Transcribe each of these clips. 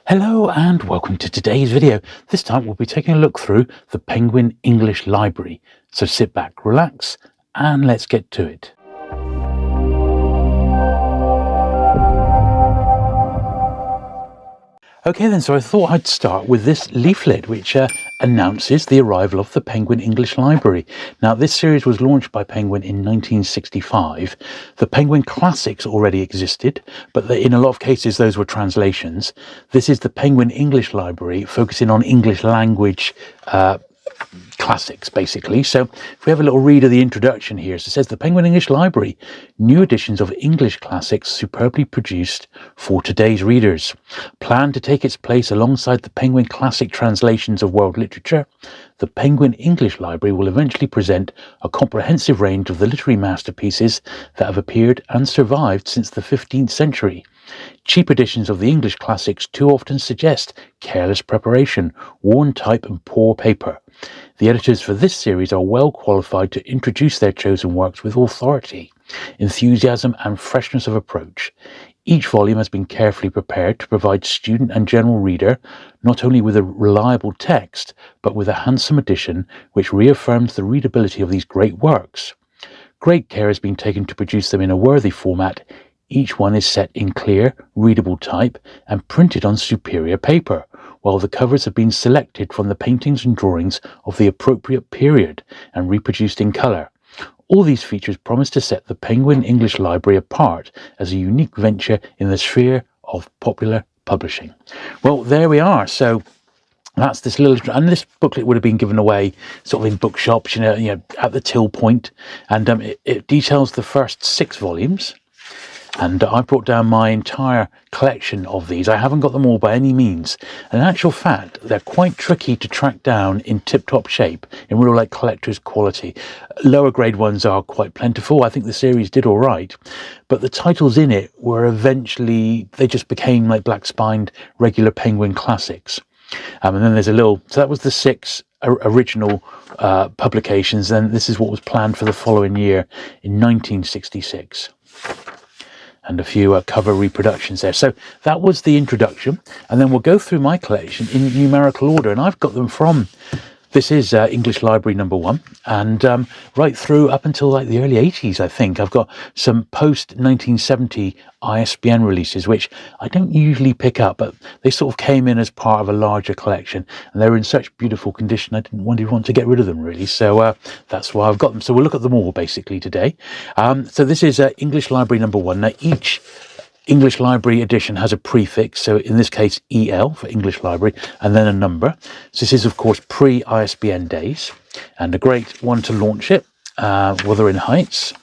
Hello and welcome to today's video. This time we'll be taking a look through the Penguin English Library. So sit back, relax, and let's get to it. Okay then, so I thought I'd start with this leaflet which announces the arrival of the Penguin English Library. Now this series was launched by Penguin in 1965. The Penguin Classics already existed, but in a lot of cases those were translations. This is the Penguin English Library, focusing on English language classics, basically. So if we have a little read of the introduction here, so it says the Penguin English Library, new editions of English classics superbly produced for today's readers. Planned to take its place alongside the Penguin classic translations of world literature, the Penguin English Library will eventually present a comprehensive range of the literary masterpieces that have appeared and survived since the 15th century. Cheap editions of the English classics too often suggest careless preparation, worn type and poor paper. The editors for this series are well qualified to introduce their chosen works with authority, enthusiasm and freshness of approach. Each volume has been carefully prepared to provide student and general reader not only with a reliable text, but with a handsome edition which reaffirms the readability of these great works. Great care has been taken to produce them in a worthy format. Each one is set in clear, readable type and printed on superior paper, while the covers have been selected from the paintings and drawings of the appropriate period and reproduced in colour. All these features promise to set the Penguin English Library apart as a unique venture in the sphere of popular publishing. Well, there we are. So that's this little, and this booklet would have been given away sort of in bookshops, you know, at the till point, and it details the first 6 volumes. And I brought down my entire collection of these. I haven't got them all by any means. And in actual fact, they're quite tricky to track down in tip-top shape, in real like collector's quality. Lower grade ones are quite plentiful. I think the series did all right. But the titles in it were eventually, they just became like black-spined regular Penguin classics. And then there's a little, so that was the 6 original publications. Then this is what was planned for the following year in 1966. And a few cover reproductions there. So that was the introduction, and then we'll go through my collection in numerical order, and I've got them from, this is English Library number 1, and right through up until like the early 80s, I think. I've got some post-1970 ISBN releases, which I don't usually pick up, but they sort of came in as part of a larger collection, and they were in such beautiful condition I didn't want to get rid of them, really. So that's why I've got them. So we'll look at them all, basically, today. So this is English Library number 1. Now, each English Library edition has a prefix, so in this case EL for English Library, and then a number. So this is of course pre-ISBN days, and a great one to launch it, Wuthering Heights.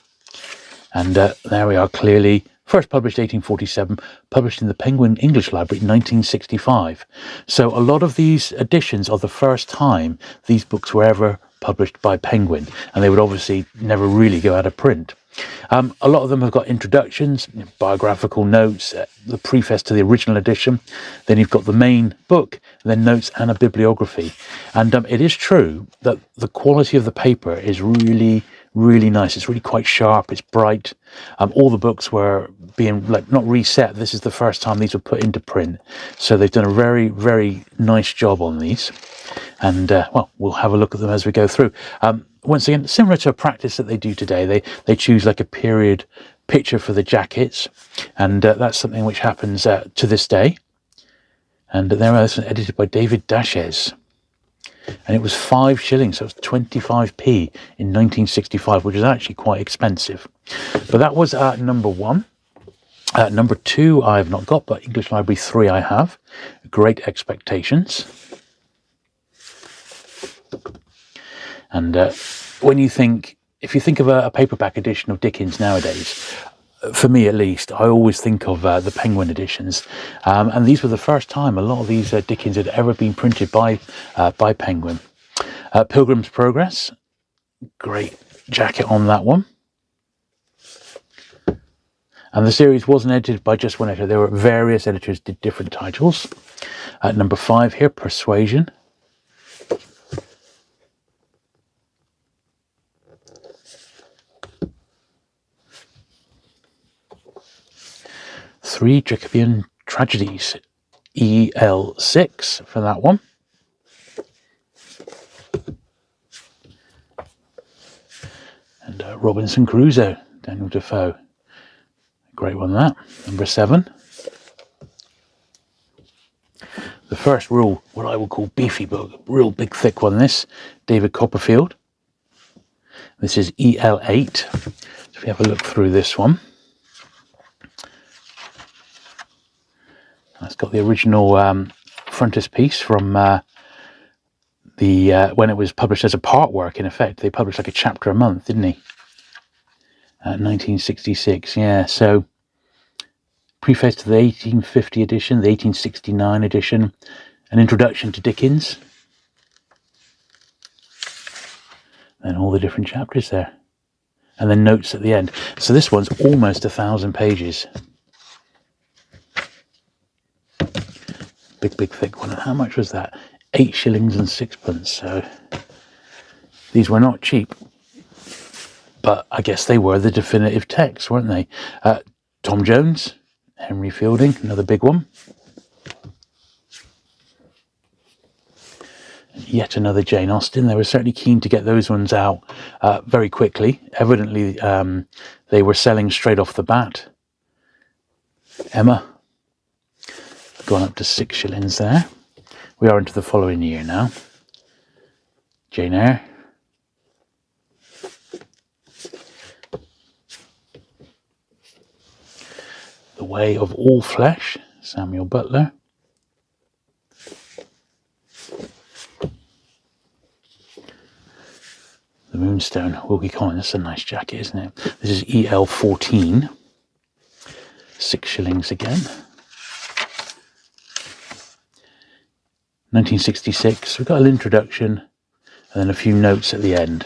And there we are, clearly first published 1847, published in the Penguin English Library in 1965. So a lot of these editions are the first time these books were ever published by Penguin, and they would obviously never really go out of print. A lot of them have got introductions, biographical notes, the preface to the original edition. Then you've got the main book, then notes and a bibliography. And it is true that the quality of the paper is really, really nice. It's really quite sharp. It's bright. All the books were being not reset. This is the first time these were put into print. So they've done a very, very nice job on these. And well, we'll have a look at them as we go through. Once again, similar to a practice that they do today, they choose like a period picture for the jackets, and that's something which happens to this day. And there, this was edited by David Dashes, and it was 5 shillings, so it was 25p in 1965, which is actually quite expensive. But that was number 1. Number 2 I have not got, but English Library 3 I have. Great Expectations. And when you think, if you think of a paperback edition of Dickens nowadays, for me at least, I always think of the Penguin editions. And these were the first time a lot of these Dickens had ever been printed by Penguin. Pilgrim's Progress, great jacket on that one. And the series wasn't edited by just one editor. There were various editors did different titles. Number 5 here, Persuasion. Three Jacobean Tragedies. EL6 for that one. And Robinson Crusoe, Daniel Defoe. Great one, that. Number 7. The first real, what I would call beefy book, real big thick one, this. David Copperfield. This is EL8. So if you have a look through this one. It's got the original frontispiece from when it was published as a part work, in effect. They published like a chapter a month, didn't he? 1966, yeah. So, preface to the 1850 edition, the 1869 edition, an introduction to Dickens. And all the different chapters there. And then notes at the end. So this one's almost 1,000 pages. Big thick one. And how much was that? 8 shillings and 6pence. So these were not cheap, but I guess they were the definitive text, weren't they? Tom Jones, Henry Fielding, another big one. Yet another Jane Austen. They were certainly keen to get those ones out very quickly. Evidently, they were selling straight off the bat. Emma, gone up to 6 shillings there. We are into the following year now. Jane Eyre. The Way of All Flesh, Samuel Butler. The Moonstone, Wilkie Collins. That's a nice jacket, isn't it? This is EL14. 6 shillings again. 1966. We've got an introduction and then a few notes at the end.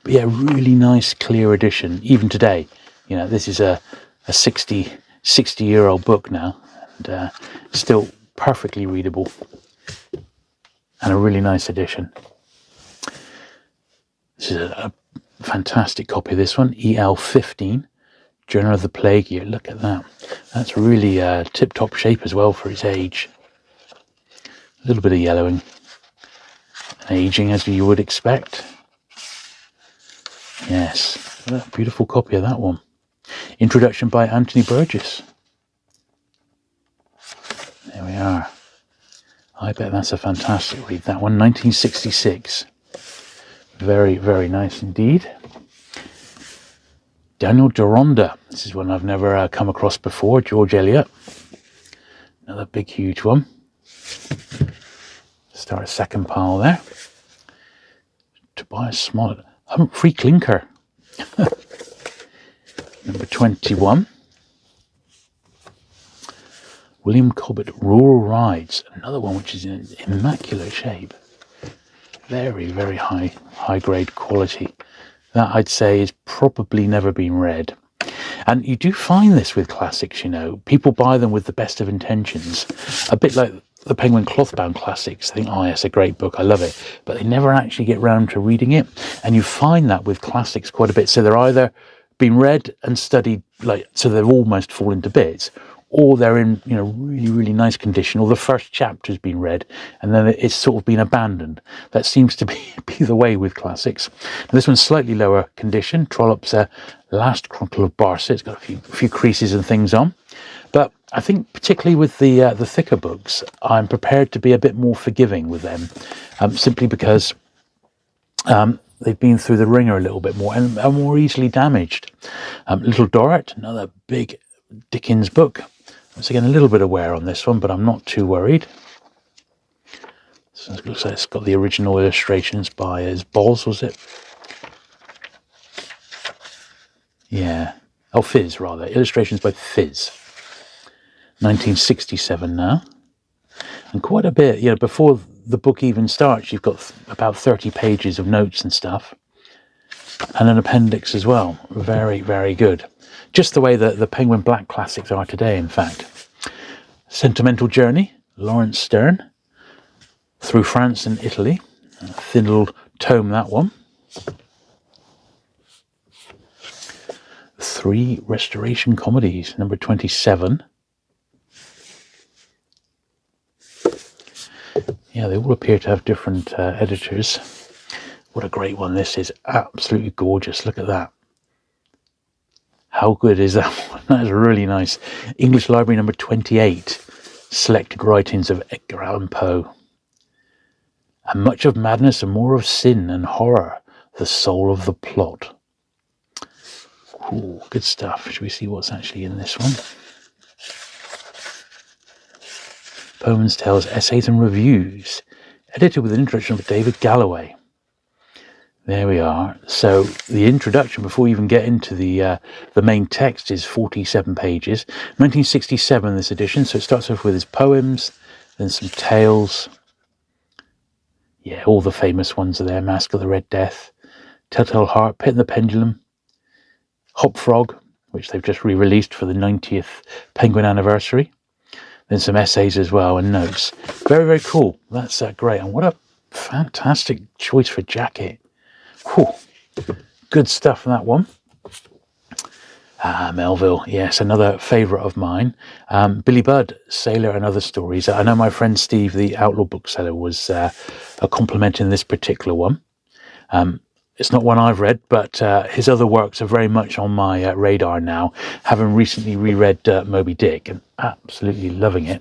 But yeah, really nice, clear edition. Even today, you know, this is a 60-year-old book now, and still perfectly readable. And a really nice edition. This is a fantastic copy of this one, EL15, Journal of the Plague Year. Look at that. That's really tip-top shape as well for its age. A little bit of yellowing and aging, as you would expect. Yes, a beautiful copy of that one. Introduction by Anthony Burgess. There we are. I bet that's a fantastic read, that one. 1966. Very, very nice indeed. Daniel Deronda. This is one I've never come across before. George Eliot. Another big, huge one. Start a second pile there. Tobias Smollett. Humphrey Clinker. Number 21. William Cobbett, Rural Rides. Another one which is in immaculate shape. Very, very high grade quality. That, I'd say, is probably never been read. And you do find this with classics, you know. People buy them with the best of intentions. A bit like the Penguin Clothbound classics. They think, oh, yes, a great book, I love it. But they never actually get round to reading it. And you find that with classics quite a bit. So they're either been read and studied, like, so they've almost fallen to bits, or they're in, you know, really, really nice condition, or the first chapter's been read and then it's sort of been abandoned. That seems to be the way with classics. Now, this one's slightly lower condition. Trollope's Last Chronicle of Dorset. It's got a few creases and things on. But I think particularly with the thicker books, I'm prepared to be a bit more forgiving with them, simply because they've been through the ringer a little bit more and are more easily damaged. Little Dorrit, another big Dickens book. Once again, a little bit of wear on this one, but I'm not too worried. So it looks like it's got the original illustrations by Boz, was it? Yeah. Oh, Fizz, rather. Illustrations by Fizz. 1967 now. And quite a bit, you know, before the book even starts, you've got about 30 pages of notes and stuff. And an appendix as well. Very, very good. Just the way that the Penguin Black classics are today, in fact. Sentimental Journey, Lawrence Sterne, Through France and Italy. A thin little tome, that one. 3 Restoration Comedies, number 27. Yeah, they all appear to have different editors. What a great one this is. Absolutely gorgeous. Look at that. How good is that one? That is really nice. English Library number 28. Selected writings of Edgar Allan Poe. And much of madness and more of sin and horror, the soul of the plot. Ooh, good stuff. Should we see what's actually in this one? Poems, Tales, Essays and Reviews. Edited with an introduction by David Galloway. There we are. So the introduction, before we even get into the main text, is 47 pages. 1967, this edition. So it starts off with his poems, then some tales. Yeah, all the famous ones are there. Mask of the Red Death, Telltale Heart, Pit and the Pendulum, Hop Frog, which they've just re-released for the 90th Penguin anniversary. Then some essays as well and notes. Very, very cool. That's great. And what a fantastic choice for jacket. Whew. Good stuff on that one. Melville, yes, another favourite of mine. Billy Budd, Sailor and Other Stories. I know my friend Steve, the Outlaw bookseller, was complimenting this particular one. It's not one I've read, but his other works are very much on my radar now, having recently reread Moby Dick and absolutely loving it.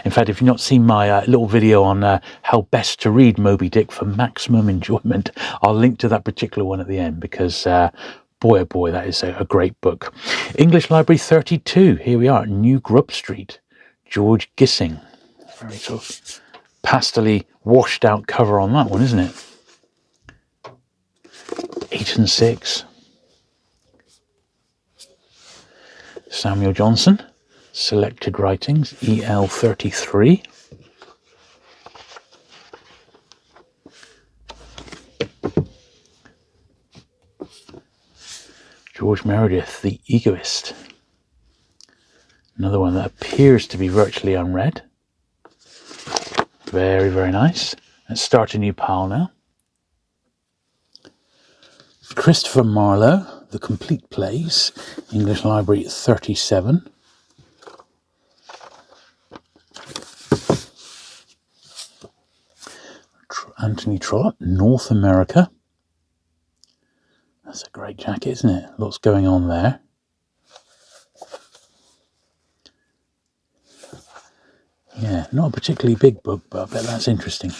In fact, if you've not seen my little video on how best to read Moby Dick for maximum enjoyment, I'll link to that particular one at the end because, boy, oh boy, that is a great book. English Library 32, here we are, New Grub Street, George Gissing. Very sort of pastely washed out cover on that one, isn't it? 8 and 6. Samuel Johnson. Selected Writings, EL 33. George Meredith, The Egoist. Another one that appears to be virtually unread. Very, very nice. Let's start a new pile now. Christopher Marlowe, The Complete Plays, English Library 37. Anthony Trollope, North America. That's a great jacket, isn't it? Lots going on there. Yeah, not a particularly big book, but I bet that's interesting.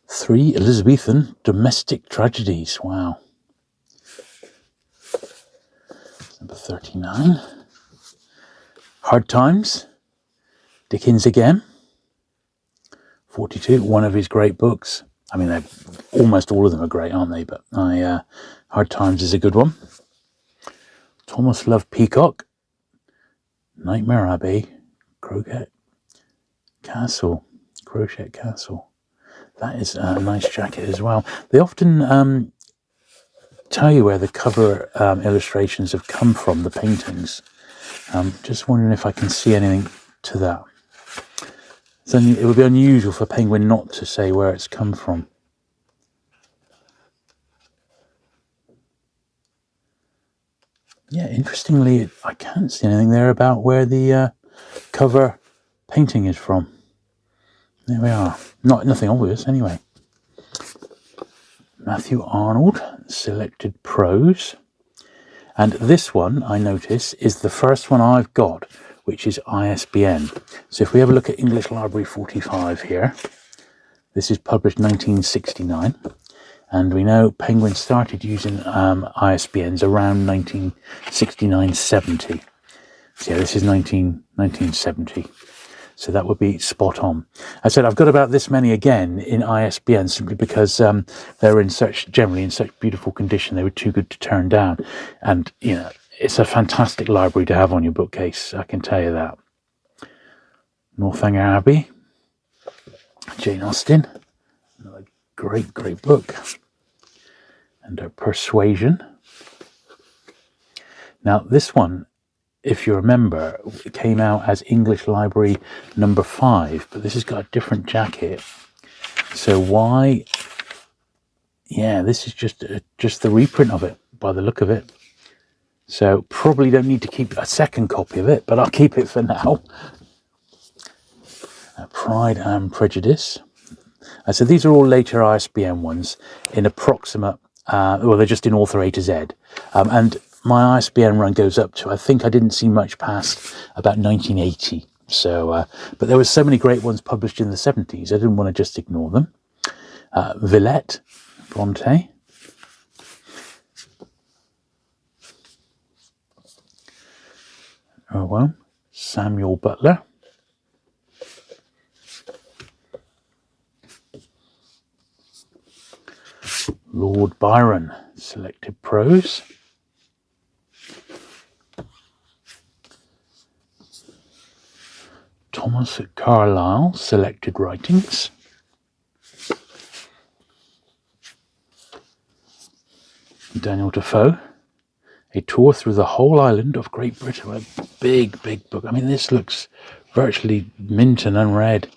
Three Elizabethan Domestic Tragedies. Wow. Number 39. Hard Times. Dickens again. 42, one of his great books. I mean, almost all of them are great, aren't they? But Hard Times is a good one. Thomas Love Peacock. Nightmare Abbey. Crochet Castle. That is a nice jacket as well. They often tell you where the cover illustrations have come from, the paintings. Just wondering if I can see anything to that. It would be unusual for Penguin not to say where it's come from. Yeah, interestingly, I can't see anything there about where the cover painting is from. There we are. Nothing obvious, anyway. Matthew Arnold, Selected Prose. And this one, I notice, is the first one I've got, which is ISBN. So if we have a look at English Library 45 here, this is published 1969. And we know Penguin started using ISBNs around 1969-70. So yeah, this is 1970. So that would be spot on. I said I've got about this many again in ISBN simply because they're generally in such beautiful condition. They were too good to turn down. And, you know, it's a fantastic library to have on your bookcase, I can tell you that. Northanger Abbey, Jane Austen, another great book. And Persuasion. Now this one, if you remember, it came out as English Library number 5, but this has got a different jacket. So why? Yeah, this is just the reprint of it by the look of it. So probably don't need to keep a second copy of it, but I'll keep it for now. Pride and Prejudice. So these are all later ISBN ones in approximate, well, they're just in author A to Z. And my ISBN run goes up to, I think I didn't see much past about 1980. So, but there were so many great ones published in the 70s, I didn't want to just ignore them. Villette, Bronte. Oh well, Samuel Butler. Lord Byron, Selected Prose. Thomas Carlyle, Selected Writings. Daniel Defoe, A Tour Through the Whole Island of Great Britain. A big book. I mean, this looks virtually mint and unread.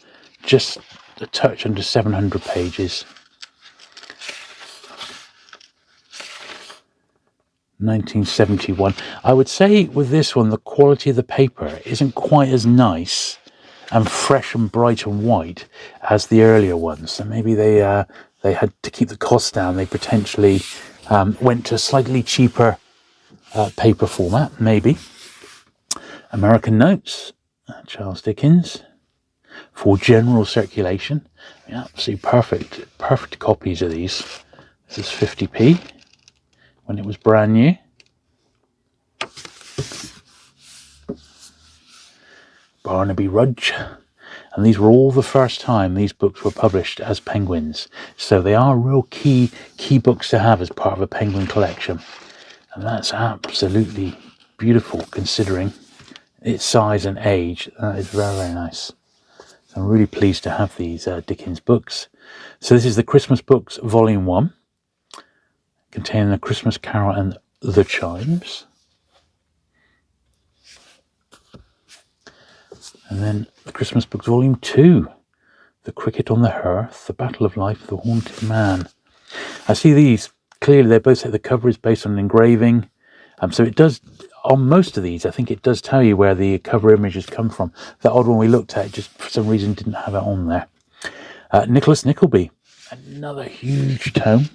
Just a touch under 700 pages. 1971. I would say with this one, the quality of the paper isn't quite as nice and fresh and bright and white as the earlier ones. So maybe they had to keep the cost down. They potentially went to a slightly cheaper paper format, maybe. American Notes, Charles Dickens, for general circulation. Yeah, absolutely perfect copies of these. This is 50p. When it was brand new. Barnaby Rudge. And these were all the first time these books were published as Penguins. So they are real key books to have as part of a Penguin collection. And that's absolutely beautiful considering its size and age. That is very nice. So I'm really pleased to have these Dickens books. So this is the Christmas Books Volume 1. Containing A Christmas Carol and The Chimes. And then the Christmas Books Volume 2. The Cricket on the Hearth, The Battle of Life, The Haunted Man. I see these, clearly they both say the cover is based on an engraving. So it does, on most of these, I think it does tell you where the cover images come from. That odd one we looked at, just for some reason didn't have it on there. Nicholas Nickleby, another huge tome.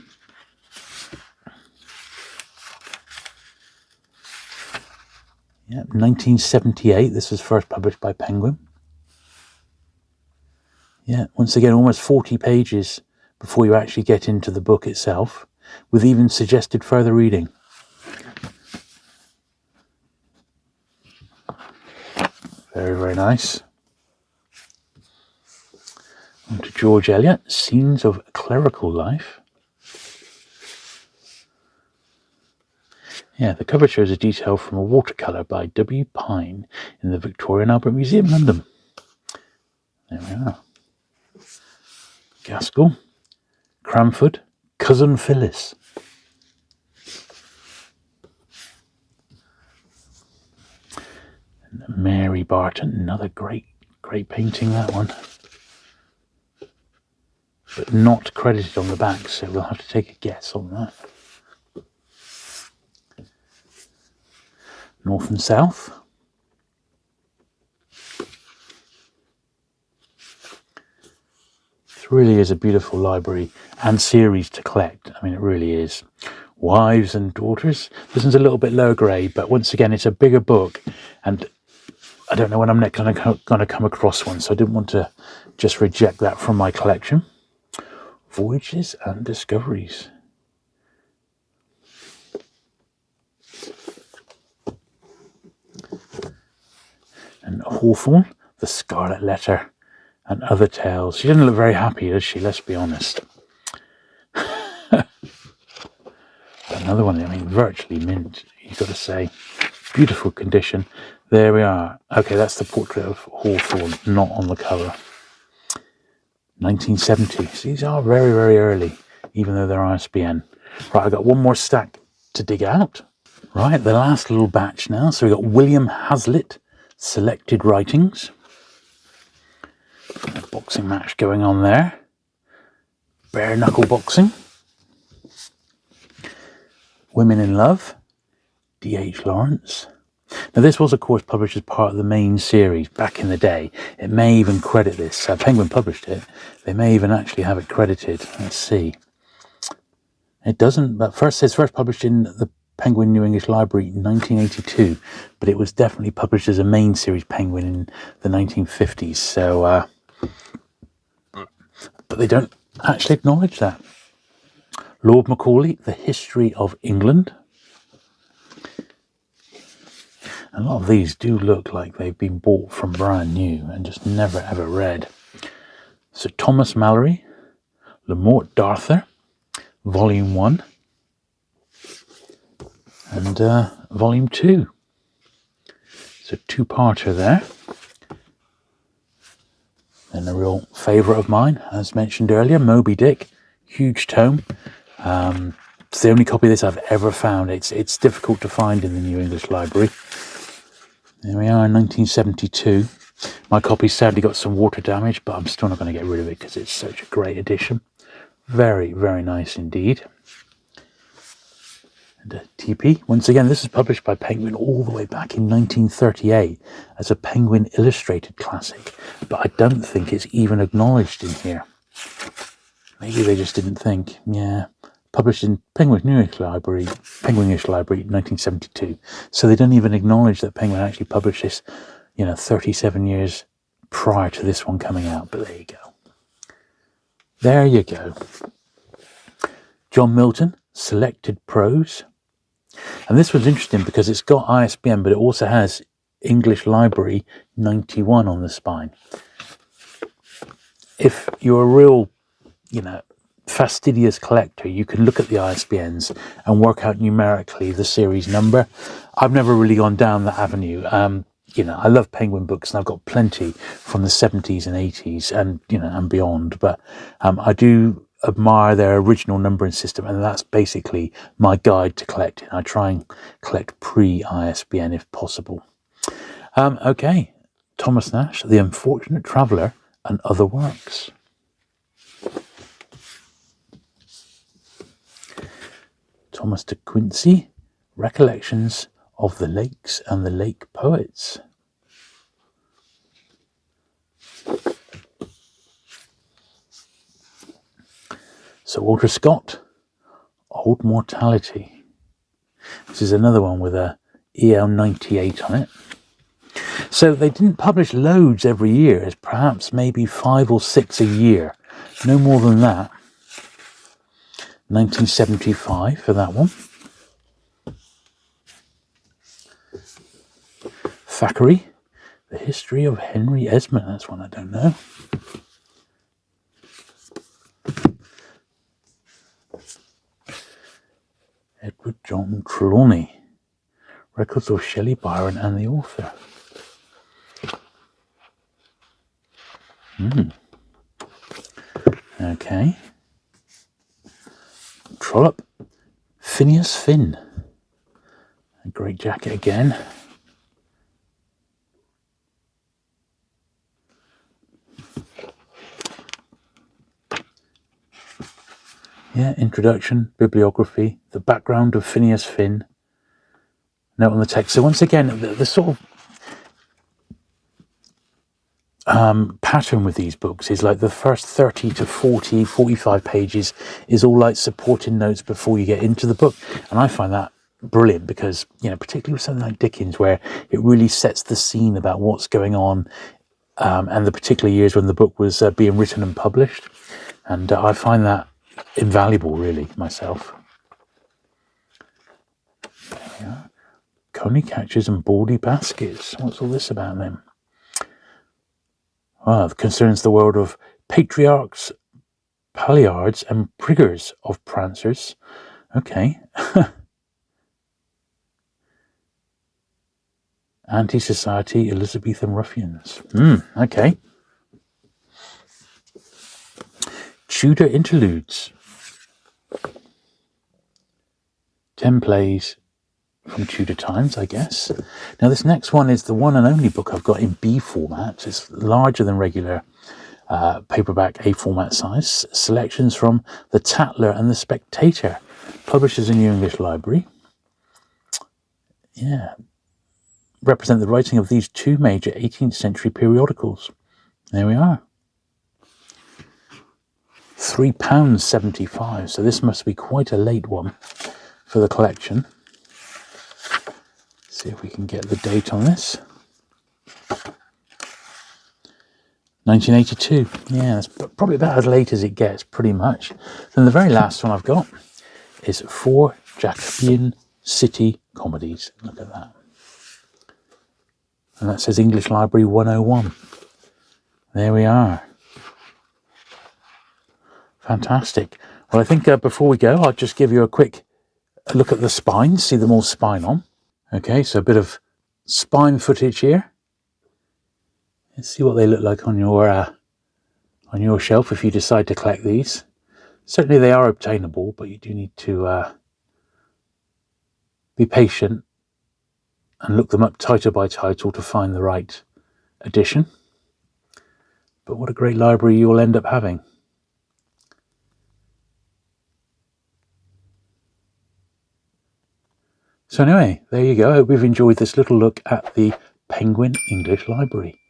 Yeah, 1978, this was first published by Penguin. Yeah, once again, almost 40 pages before you actually get into the book itself, with even suggested further reading. Very nice. On to George Eliot, Scenes of Clerical Life. Yeah, the cover shows a detail from a watercolour by W. Pine in the Victoria and Albert Museum, London. There we are. Gaskell, Cranford, Cousin Phyllis. And Mary Barton, another great painting, that one. But not credited on the back, so we'll have to take a guess on that. North and South. This really is a beautiful library and series to collect. I mean, it really is. Wives and Daughters. This one's a little bit lower grade, but once again, it's a bigger book, and I don't know when I'm next going to come across one, so I didn't want to just reject that from my collection. Voyages and Discoveries. And Hawthorne, The Scarlet Letter, and Other Tales. She doesn't look very happy, does she? Let's be honest. Another one, I mean, virtually mint, you've got to say. Beautiful condition. There we are. Okay, that's the portrait of Hawthorne, not on the cover. 1970. So these are very early, even though they're ISBN. Right, I've got one more stack to dig out. Right, the last little batch now. So we've got William Hazlitt, Selected Writings. A boxing match going on there. Bare knuckle boxing. Women in Love. D.H. Lawrence. Now this was of course published as part of the main series back in the day. It may even credit this. Penguin published it. They may even actually have it credited. Let's see. It doesn't, but first it's first published in the Penguin New English Library in 1982, but it was definitely published as a main series Penguin in the 1950s. So, but they don't actually acknowledge that. Lord Macaulay, The History of England. A lot of these do look like they've been bought from brand new and just never ever read. Sir Thomas Malory, Le Morte d'Arthur, Volume 1 and Volume 2. It's a two-parter there. And a real favourite of mine, as mentioned earlier, Moby Dick, huge tome. It's the only copy of this I've ever found. It's difficult to find in the New English Library. There we are in 1972. My copy sadly got some water damage, but I'm still not going to get rid of it because it's such a great edition. Very, very nice indeed. And a TP. Once again, this is published by Penguin all the way back in 1938 as a Penguin Illustrated classic, but I don't think it's even acknowledged in here. Maybe they just didn't think. Yeah, published in Penguin English Library, 1972. So they don't even acknowledge that Penguin actually published this, 37 years prior to this one coming out. But there you go. There you go. John Milton, Selected Prose. And this one's interesting because it's got ISBN, but it also has English Library 91 on the spine. If you're a real, fastidious collector, you can look at the ISBNs and work out numerically the series number. I've never really gone down that avenue. I love Penguin books and I've got plenty from the 70s and 80s and beyond, but I do admire their original numbering system, and that's basically my guide to collecting. I try and collect pre-ISBN if possible. Okay, Thomas Nash, The Unfortunate Traveller and Other Works. Thomas de Quincey, Recollections of the Lakes and the Lake Poets. Sir Walter Scott, Old Mortality. This is another one with a EL98 on it. So they didn't publish loads every year. It's perhaps maybe 5 or 6 a year. No more than that. 1975 for that one. Thackeray, The History of Henry Esmond. That's one I don't know. Edward John Trelawney, Records of Shelley, Byron and the Author. Okay. Trollope, Phineas Finn. A great jacket again. Yeah, introduction, bibliography, the background of Phineas Finn. Note on the text. So once again, the sort of pattern with these books is like the first 30 to 40, 45 pages is all like supporting notes before you get into the book. And I find that brilliant because, particularly with something like Dickens, where it really sets the scene about what's going on and the particular years when the book was being written and published. And I find that invaluable, really, myself. Yeah. Coney catchers and baldy baskets. What's all this about then? It concerns the world of patriarchs, palliards, and priggers of prancers. Okay. Anti-society, Elizabethan ruffians. Okay. Tudor interludes. 10 plays from Tudor times, I guess. Now this next one is the one and only book I've got in B format. It's larger than regular paperback A format size. Selections from The Tatler and The Spectator, published as a New English Library. yeah, represent the writing of these two major 18th century periodicals. There we are. £3.75, so this must be quite a late one for the collection. See if we can get the date on this. 1982. Yeah, that's probably about as late as it gets, pretty much. Then the very last one I've got is 4 Jacobean City Comedies. Look at that. And that says English Library 101. There we are. Fantastic. Well, I think before we go, I'll just give you a quick look at the spines, see them all spine on. Okay, so a bit of spine footage here. Let's see what they look like on your shelf if you decide to collect these. Certainly they are obtainable, but you do need to be patient and look them up title by title to find the right edition. But what a great library you will end up having. So anyway, there you go. I hope you've enjoyed this little look at the Penguin English Library.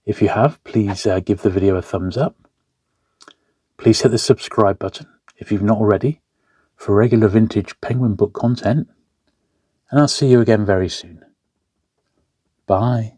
If you have, please give the video a thumbs up. Please hit the subscribe button if you've not already for regular vintage Penguin book content. And I'll see you again very soon. Bye.